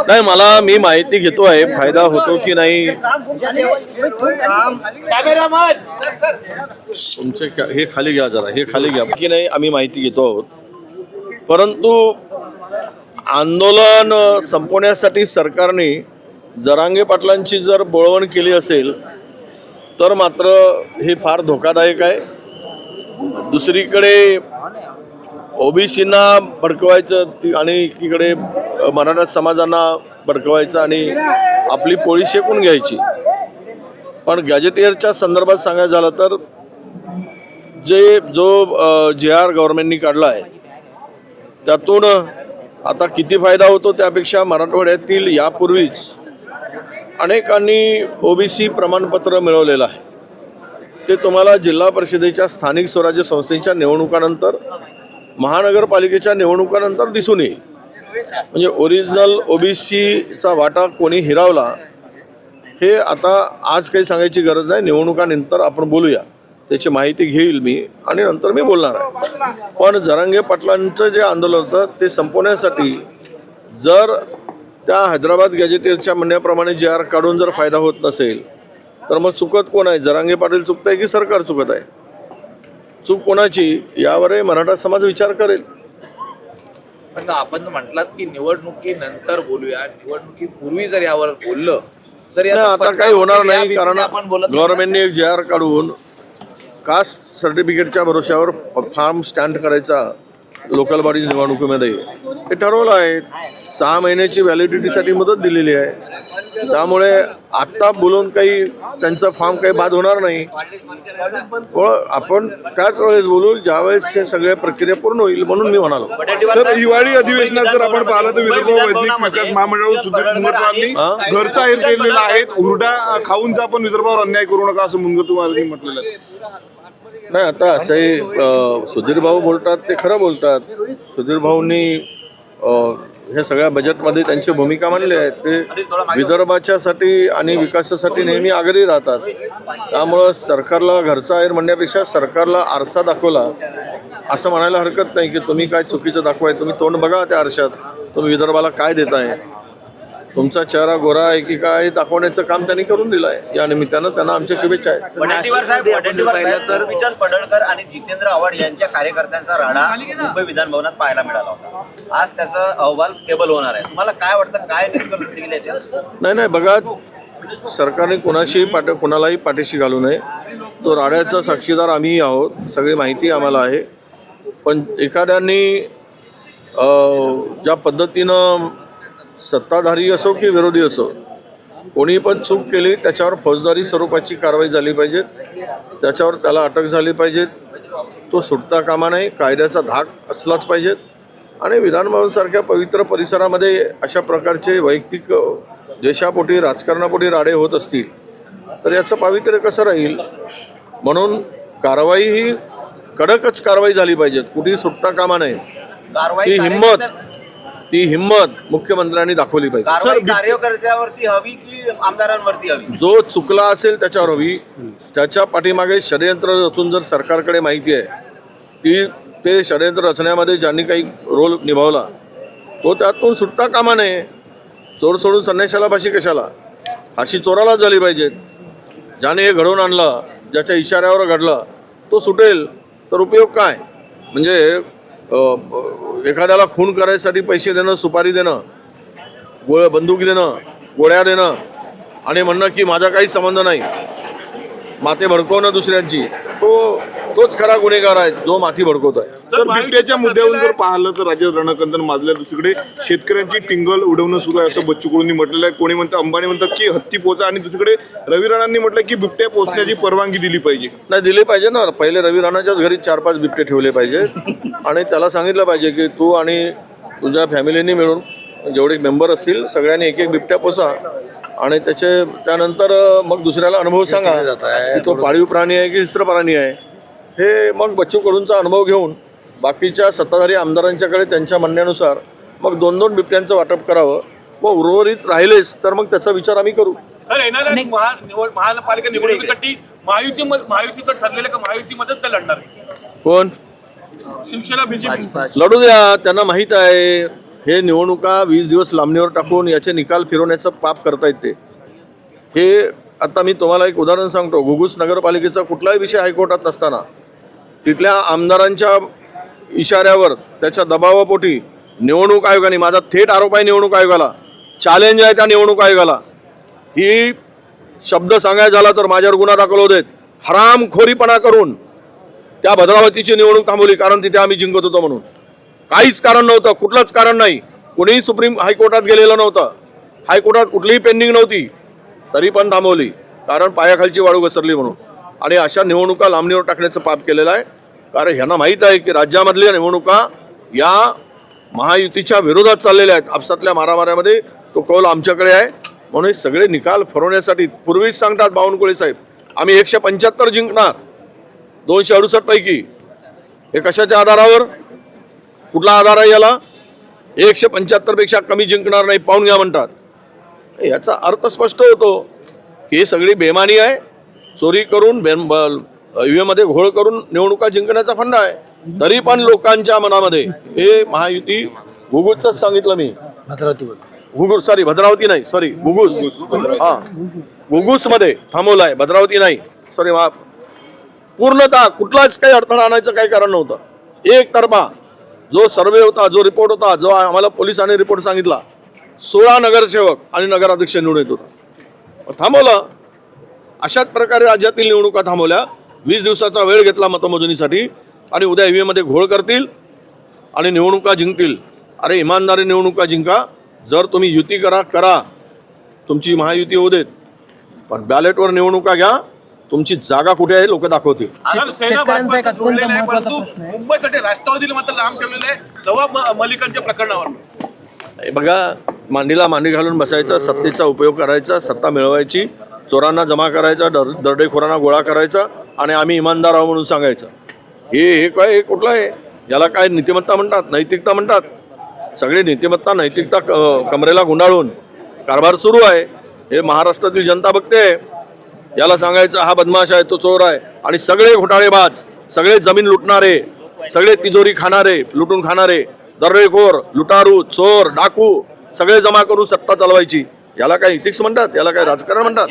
नाही, मला मी माहिती घेतो आहे, फायदा होतो की नाही तुमचे हे खाली घ्या, जरा हे खाली घ्या की नाही आम्ही माहिती घेतो आहोत. परंतु आंदोलन संपवण्यासाठी सरकारने जरांगे पाटलांची जर बोळवण केली असेल तर मात्र हे फार धोकादायक आहे. दुसरीकडे ओबीसींना भडकवायचं आणि एकीकडे मराठा समाजांना भडकवायचं आणि आपली पोळी शेकून घ्यायची. पण गॅजेटियरच्या संदर्भात सांगायचं झालं तर जो JR गव्हर्नमेंटनी काढला आहे त्यातून आता किती फायदा होतो त्यापेक्षा मराठवाड्यातील यापूर्वीच अनेकांनी ओबीसी प्रमाणपत्र मिळवलेलं आहे. ते तुम्हाला जिल्हा परिषदेच्या स्थानिक स्वराज्य संस्थेच्या निवडणुकानंतर महानगरपालिकेच्या निवडणुकानंतर दिसून येईल. म्हणजे ओरिजिनल ओबीसीचा वाटा कोणी हिरावला हे आता आज काही सांगायची गरज नाही, निवडणुकानंतर आपण बोलूया. त्याची माहिती घेईल मी आणि नंतर मी बोलणार आहे. पण जरांगे पाटलांचं जे आंदोलन होतं ते संपवण्यासाठी जर त्या हैदराबाद गॅजेटियरच्या म्हणण्याप्रमाणे JR काढून जर फायदा होत नसेल तर मग चुकत कोण आहे? जरांगे पाटील चुकत आहे की सरकार चुकत आहे? चूक कोणाची यावरही मराठा समाज विचार करेल. पण आपण म्हटलात की निवडणुकीनंतर बोलूया, निवडणुकीपूर्वी जर यावर बोललं तर आता काही होणार नाही, कारण गव्हर्नमेंटने एक JR काढून कास्ट सर्टिफिकेटच्या भरोश्यावर फार्म स्टँड करायचा लोकल बॉडी निवडणुकीमध्ये हे ठरवलं आहे. 6 महिन्याची व्हॅलिडिटीसाठी मुदत दिलेली आहे. त्यामुळे आत्ता बोलून काही त्यांचा फॉर्म काही बाद होणार नाही. आपण त्याच वेळेस बोलू ज्यावेळेस हे सगळ्या प्रक्रिया पूर्ण होईल, म्हणून मी म्हणालो. तर हिवाळी अधिवेशनात जर आपण पाहिलं तर विदर्भ वैद्यकीय विकास महामंडळ सुधीर मुनगंटीवारांनी घरचा आहेर केलेला आहे. हुरडा खाऊन जा पण विदर्भावर अन्याय करू नका असं मुनगंटीवारांनी म्हटलेलं आहे. नाही, आता असंही सुधीर भाऊ बोलतात ते खरं बोलतात. सुधीर भाऊंनी हे सगळ्या बजेटमध्ये त्यांची भूमिका मांडली आहे. ते विदर्भाच्यासाठी आणि विकासासाठी नेहमी आग्रही राहतात. त्यामुळं सरकारला घरचा आहेर म्हणण्यापेक्षा सरकारला आरसा दाखवला असं म्हणायला हरकत नाही की तुम्ही काय चुकीचं दाखवाय. तुम्ही तोंड बघा त्या आरशात, तुम्ही विदर्भाला काय देताय, तुमचा चेहरा गोरा आहे की काय दाखवण्याचं काम त्यांनी करून दिलं आहे. या निमित्तानं त्यांना आमच्या शुभेच्छा आहेत. तर विशाल पडळकर आणि जितेंद्र आव्हाड यांच्या कार्यकर्त्यांचा राडा मुंबई विधान भवनात पाहायला मिळाला होता. आज त्याचा अहवाल टेबल होणार आहे. तुम्हाला काय वाटतं, काय निष्कर्ष निघेल याच्यात? नाही, बघा, सरकारने कुणालाही पाठीशी घालू नये. तो राड्याचा साक्षीदार आम्ही आहोत, सगळी माहिती आम्हाला आहे. पण एखाद्यांनी ज्या पद्धतीनं सत्ताधारी असो की विरोधी असो कोणी पण चूक केली त्याच्यावर फौजदारी स्वरूपाची कारवाई झाली पाहिजे. त्याच्यावर त्याला अटक झाली पाहिजे. तो सुटता कामा नये. कायद्याचा धाक असलाच पाहिजे. आणि विधानभवनसारख्या पवित्र परिसरामध्ये अशा प्रकारचे वैयक्तिक देशापोटी राजकारणापोटी राडे होत असतील तर याचं पावित्र्य कसं राहील? म्हणून कारवाई ही कडकच कारवाई झाली पाहिजे. कुठेही सुटता कामा नये. ती हिंमत मुख्यमंत्र्यांनी दाखवली पाहिजे. कार्यकर्त्यावरती हवी की आमदारांवरती हवी? जो चुकला असेल त्याच्यावर हवी. त्याच्या पाठीमागे षडयंत्र रचून जर सरकारकडे माहिती आहे ते षडयंत्र रचण्यामध्ये ज्यांनी काही रोल निभावला तो त्यातून सुटता कामा नये. चोर सोडून संन्याशाला फाशी कशाला? फाशी चोरालाच झाली पाहिजे. ज्याने हे घडवून आणलं, ज्याच्या इशाऱ्यावर घडलं तो सुटेल तर उपयोग काय? म्हणजे एखाद्याला खून करायसाठी पैसे देणं, सुपारी देणं, बंदूक देणं, गोळ्या देणं आणि म्हणणं की माझा काही संबंध नाही, माती भडकवणं दुसऱ्यांची, तोच खरा गुन्हेगार आहे जो माती भडकवत आहे. तर बिबट्याच्या मुद्द्यावरून जर पाहिलं तर राज्यात रणकंदन माजल्या. दुसरीकडे शेतकऱ्यांची टिंगल उडवणं सुरू आहे असं बच्चू कडूंनी म्हटलेलं आहे. कोणी म्हणतं, अंबानी म्हणतात की हत्ती पोचा. आणि दुसरीकडे रवी राणांनी म्हटलं की बिबट्या पोचण्याची परवानगी दिली पाहिजे. नाही, दिली पाहिजे ना. पहिले रवी राणाच्याच घरी 4-5 बिबटे ठेवले पाहिजे आणि त्याला सांगितलं पाहिजे की तू आणि तुझ्या फॅमिलीने मिळून जेवढे मेंबर असतील सगळ्यांनी एक बिबट्या पोसा आणि त्यानंतर मग दुसऱ्याला अनुभव सांगा की तो पाळीव प्राणी आहे की हिस्र प्राणी आहे. हे मग बच्चू कडूंचा अनुभव घेऊन बाकीच्या सत्ताधारी आमदारांच्याकडे त्यांच्या म्हणण्यानुसार मग 2-2 बिबट्यांचं वाटप करावं. व उर्वरित राहिलेच तर मग त्याचा विचार आम्ही करू. सर, येणाऱ्या महानगरपालिका निवडणुकीसाठी महायुतीचं ठरलेलं का महायुतीमध्येच ते लढणार? कोण? शिवसेना, बीजेपी लढू द्या, त्यांना माहीत आहे. हे निवडणुका 20 दिवस लांबणीवर टाकून याचे निकाल फिरवण्याचं पाप करता येते. हे आता मी तुम्हाला एक उदाहरण सांगतो. घुगुस नगरपालिकेचा कुठलाही विषय हायकोर्टात नसताना तिथल्या आमदारांच्या इशाऱ्यावर त्याच्या दबावापोटी निवडणूक आयोगाने, माझा थेट आरोप आहे निवडणूक आयोगाला, चॅलेंज आहे त्या निवडणूक आयोगाला, ही शब्द सांगायचा झाला तर माझ्यावर गुन्हा दाखल होत आहेत, हरामखोरीपणा करून त्या भद्रावतीची निवडणूक थांबवली. कारण तिथे आम्ही जिंकत होतो म्हणून. काहीच कारण नव्हतं, कुठलंच कारण नाही. कोणीही सुप्रीम हायकोर्टात गेलेलं नव्हतं, हायकोर्टात कुठलीही पेंडिंग नव्हती, तरी पण थांबवली कारण पायाखालची वाळू घसरली म्हणून. आणि अशा निवडणुका लांबणीवर टाकण्याचं पाप केलेलं आहे. कारण ह्यांना माहीत आहे की राज्यामधल्या निवडणुका या महायुतीच्या विरोधात चाललेल्या आहेत. आपसातल्या मारामाऱ्यामध्ये तो कौल आमच्याकडे आहे. म्हणून हे सगळे निकाल फरवण्यासाठी पूर्वीच सांगतात बावनकुळे साहेब, आम्ही 175 जिंकणार 268 पैकी. हे कशाच्या आधारावर, कुठला आधार आहे याला? 175 पेक्षा कमी जिंकणार नाही, पाहून घ्या म्हणतात. याचा अर्थ स्पष्ट होतो की ही सगळी बेमानी आहे. चोरी करून EVM मध्ये घोळ करून निवडणुका जिंकण्याचा फंडा आहे. तरी पण लोकांच्या मनामध्ये हे महायुती, घुगुसच सांगितलं मी, भद्रावती नाही, सॉरी घुगुस, हा घुगुस मध्ये थांबवलाय, भद्रावती नाही, सॉरी. पूर्णतः कुठलाच काही अडथळा आणायचं काही कारण नव्हतं. एकतर्फा जो सर्वे होता, जो रिपोर्ट होता, जो आम्हाला पोलिसांनी रिपोर्ट सांगितला, 16 नगरसेवक आणि नगराध्यक्ष निवडून येत होता, थांबवलं. अशाच प्रकारे राज्यातील निवडणुका थांबवल्या. 20 दिवसाचा वेळ घेतला मतमोजणीसाठी आणि उद्या EVM मध्ये घोळ करतील आणि निवडणुका जिंकतील. अरे इमानदारी निवडणुका जिंका. जर तुम्ही युती करा, तुमची महायुती होऊ देत, पण बॅलेटवर निवडणुका घ्या. तुमची जागा कुठे आहे लोक दाखवतील. सर, सेना भाजपचं जोडलेलं आहे, परंतु मुंबईसाठी राष्ट्रवादीला मात्र लांब ठेवलेलं आहे नवाब मलिकांच्या प्रकरणावर. हे बघा, मांडीला मांडी घालून बसायचा, सत्तेचा उपयोग करायचा, सत्ता मिळवायची, चोरांना जमा करायचा, दरोडेखोरांना गोळा करायचा आणि आम्ही इमानदार आहोत म्हणून सांगायचं. हे काय, हे कुठलं आहे? याला काय नीतिमत्ता म्हणतात, नैतिकता म्हणतात? सगळे नीतिमत्ता नैतिकता कमरेला गुंडाळून कारभार सुरू आहे. हे महाराष्ट्रातील जनता बघते. याला सांगायचं हा बदमाश आहे, तो चोर आहे. आणि सगळे घोटाळेबाज, सगळे जमीन लुटणारे, सगळे तिजोरी खाणारे, लुटून खाणारे, दरोडेखोर, लुटारू, चोर, डाकू सगळे जमा करून सत्ता चालवायची. याला काय इथिक्स म्हणतात? याला काय राजकारण म्हणतात?